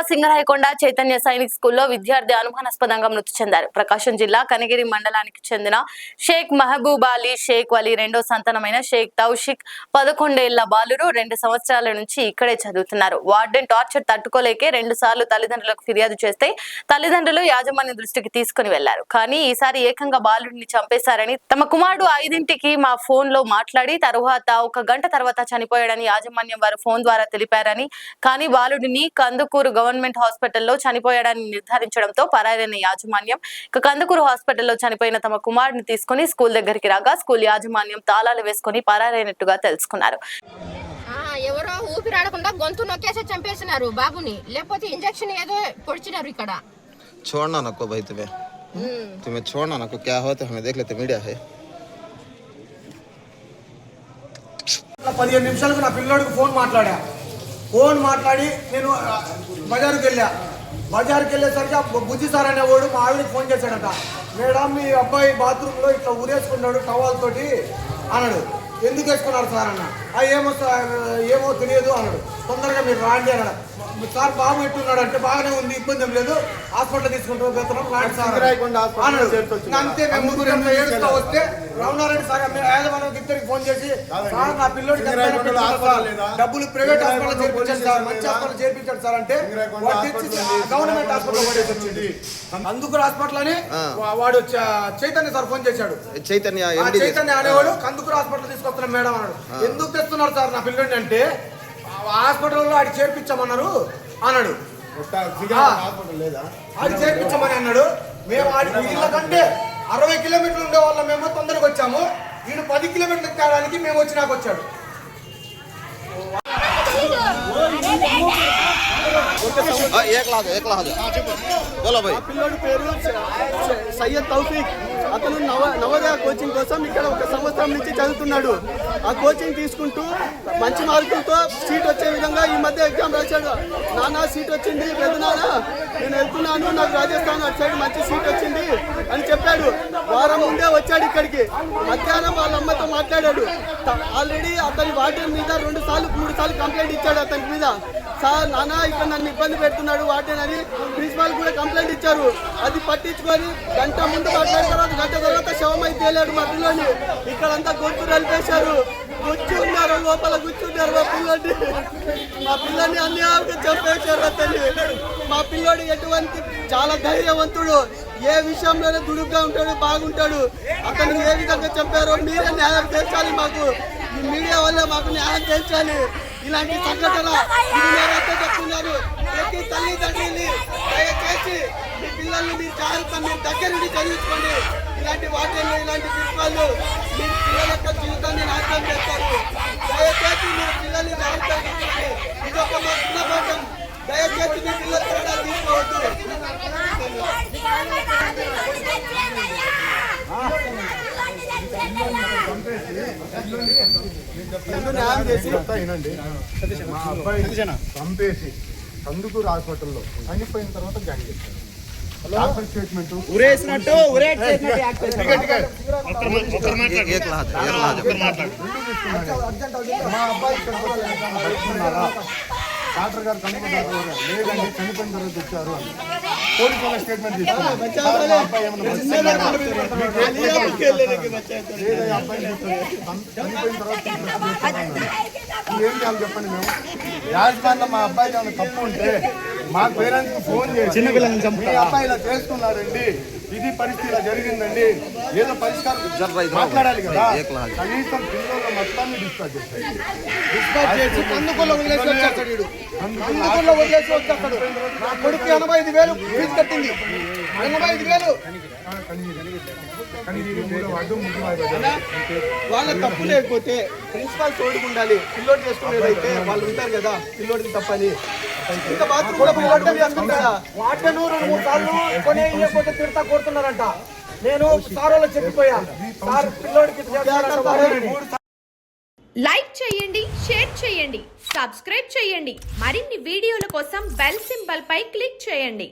సింగరాయకొండ చైతన్య సైనిక్ స్కూల్లో విద్యార్థి అనుమానాస్పదంగా మృతి చెందారు. ప్రకాశం జిల్లా కనిగిరి మండలానికి చెందిన షేక్ మహబూబ్ అలీ షేక్ వలీ రెండో సంతానమైన షేక్ తౌషిక్ 11 ఏళ్ల బాలురు 2 సంవత్సరాల నుంచి ఇక్కడే చదువుతున్నారు. వార్డెన్ టార్చర్ తట్టుకోలేకే 2 సార్లు తల్లిదండ్రులకు ఫిర్యాదు చేస్తే తల్లిదండ్రులు యాజమాన్య దృష్టికి తీసుకుని వెళ్లారు. కానీ ఈసారి ఏకంగా బాలుడిని చంపేశారని, తమ కుమారుడు 5ంటికి మా ఫోన్ లో మాట్లాడి తరువాత 1 గంట తర్వాత చనిపోయాడని యాజమాన్యం వారు ఫోన్ ద్వారా తెలిపారని, కానీ బాలుడిని కందుకూరు గవర్నమెంట్ హాస్పిటల్లో చనిపోయాడని నిర్ధారించడంతో పరారైన యాజమాన్యం కందుకూరు హాస్పిటల్లో చనిపోయిన తమ కుమారుడిని తీసుకుని స్కూల్ దగ్గరికి రాగా స్కూల్ యాజమాన్యం తాళాలు వేసుకుని పరారైనట్టుగా తెలుసుకున్నారు. ఎవరో ఊపిరాడకుండా గొంతు నొక్కేసి చంపేసినారు బాబుని, లేకపోతే ఇంజెక్షన్ ఏదో పొడిచినారు ఇక్కడ. छोड़ना ना को भाई तुम्हें छोड़ना ना को क्या हो तो हमें देख लेते मीडिया है 15 నిమిషాలకు నా పిల్లోడికి ఫోన్ మాట్లాడి నేను బజారుకి వెళ్ళేసరికి బుజ్జి సార్ అనేవాడు మా ఆవిడకి ఫోన్ చేశాడట. మేడం మీ అబ్బాయి బాత్రూంలో ఇట్లా ఊరేసుకున్నాడు టవల్ తోటి అన్నాడు. ఎందుకు వేసుకున్నారు సార్ అన్న. ఏమో తెలియదు అన్నాడు. తొందరగా మీరు రాండి అన్నాడు. సార్ బాబు ఎట్టున్నాడు అంటే బాగానే ఉంది, ఇబ్బంది ఏం లేదు, హాస్పిటల్ తీసుకుంటాం వెళ్తున్నాం రాండి సార్ అన్నాడు. అంతే మేము ముగ్గురు ఏడుస్తూ వస్తే రమణారెడ్డి సార్ యాదవానికి ఇద్దరికి ఫోన్ చేసి సార్ నా పిల్లోడికి డబ్బులు ప్రైవేట్ హాస్పిటల్ చేర్పించాడు సార్, మంచి హాస్పిటల్ చేర్పించాడు సార్ అంటే గవర్నమెంట్ హాస్పిటల్ పడేసి వచ్చింది. కందుకూరు హాస్పిటల్ అని వాడు చైతన్య సార్ ఫోన్ చేశాడు. చైతన్య అనేవాడు కందుకూరు హాస్పిటల్ తీసుకొస్తున్నాం మేడం అన్నాడు. ఎందుకు తెస్తున్నారు సార్ నా పిల్లోడిని అంటే హాస్పిటల్లో ఆడి చేర్పించామన్నారు అన్నాడు. ఆడి చేర్పించామని అన్నాడు. మేము ఆడి వీళ్ళ కంటే 60 కిలోమీటర్లు ఉండే వాళ్ళం, మేము తొందరగా వచ్చాము. వీడు 10 కిలోమీటర్లు ఎక్కడానికి మేము వచ్చినాక వచ్చాడు. పిల్లోడి పేరు సయ్యద్ తౌఫీక్. అతను నవోదయ కోచింగ్ కోసం ఇక్కడ 1 సంవత్సరం నుంచి చదువుతున్నాడు. ఆ కోచింగ్ తీసుకుంటూ మంచి మార్కులతో సీట్ వచ్చే విధంగా ఈ మధ్య ఎగ్జామ్ రాశాడు. నాన్న సీట్ వచ్చింది, పెద్ద నాన్న నేను వెళ్తున్నాను, నాకు రాజస్థాన్ అటు సైడ్ మంచి సీట్ వచ్చింది అని చెప్పాడు. వారం ముందే వచ్చాడు ఇక్కడికి. మధ్యాహ్నం వాళ్ళ అమ్మతో మాట్లాడాడు. ఆల్రెడీ అతని వార్డెన్ మీద 2 సార్లు 3 సార్లు కంప్లైంట్ ఇచ్చాడు అతని మీద. సార్ నాన్న ఇక్కడ నన్ను ఇబ్బంది పెడుతున్నాడు వార్డెన్ అని ప్రిన్సిపాల్ కూడా కంప్లైంట్ ఇచ్చారు. అది పట్టించుకొని గంట ముందు మాట్లాడతారు, గంట తర్వాత శవం అయితే తేలాడు మా పిల్లని. ఇక్కడంతా గొంతు నలిపేశారు, కూర్చున్నారు, లోపల కూర్చున్నారు మా పిల్లని అన్యాయంగా చంపేశారు అతన్ని. మా పిల్లోడు ఎటువంటి చాలా ధైర్యవంతుడు, ఏ విషయంలోనే దుడుగ్గా ఉంటాడు, బాగుంటాడు. అతను ఏ విధంగా చంపారో మీరే న్యాయం చేర్చాలి, మాకు ఈ మీడియా వల్ల మాకు న్యాయం చేర్చాలి. ఇలాంటి సంఘటన చెప్తున్నారు. ప్రతి తల్లిదండ్రులని దయచేసి మీ పిల్లల్ని మీరు జాగ్రత్త మీరు దగ్గర నుండి చదివించుకోండి. ఇలాంటి వాటిల్లో ఇలాంటి ప్రిన్సిపాల్లు మీ పిల్లల యొక్క జీవితాన్ని నాశనం చేస్తారు. దయచేసి మీరు పిల్లల్ని జాగ్రత్త తీసుకోండి. ఇదొక మా చిన్నపాఠం. దయచేసి మీ పిల్లలు త్వరగా తీసుకోవద్దు. చంపేసి కందుకూరు హాస్పిటల్లో చనిపోయిన తర్వాత జాయిన్ చేశారు. స్టేట్మెంట్ మా అబ్బాయి డాక్టర్ గారు కనుక్కున్నారు, లేదండి చనిపోయిన తర్వాత వచ్చారు అని పోలీసు వాళ్ళ స్టేట్మెంట్ తీసుకున్నారు. అబ్బాయి ఏమన్నా చనిపోయిన తర్వాత ఏం చేయాలి చెప్పండి. మేము యాజమాన్యం మా అబ్బాయికి ఏమైనా తప్పు ఉంటే మా పేరెంట్స్కి ఫోన్ చేసి మీ అబ్బాయి ఇలా చేసుకున్నారండి, ఇది పరిస్థితి ఇలా జరిగిందండి, ఏదో పరిష్కారం మాట్లాడాలి కదా. కనీసం పిల్లల మొత్తాన్ని డిస్పాచ్ చేసి కందుకూరులో వదిలేసి వచ్చేస్తాడు. కందుకూరులో వదిలేసి వచ్చేస్తాడు. నా కొడుకు 85,000 ఫీజు కట్టింది. 85,000 వాళ్ళ తప్పు లేకపోతే ప్రిన్సిపాల్ తోడుకు ఉండాలి. పిల్లోడు చేసుకునేదైతే వాళ్ళు ఉంటారు కదా, పిల్లోడికి తప్పని. ఇంకా బాత్రూమ్ కూడా పిల్లోడిని చేసుకుంటారా? వాటిని 2-3 సార్లు కొనే ఇవ్వకపోతే తిడతా కొడుతున్నారంట. నేను సార్ వాళ్ళు చెప్పిపోయా, సార్ పిల్లోడికి లైక్ చేయండి, షేర్ చేయండి, సబ్స్క్రైబ్ చేయండి. మరిన్ని వీడియోల కోసం బెల్ సింబల్ పై క్లిక్ చేయండి.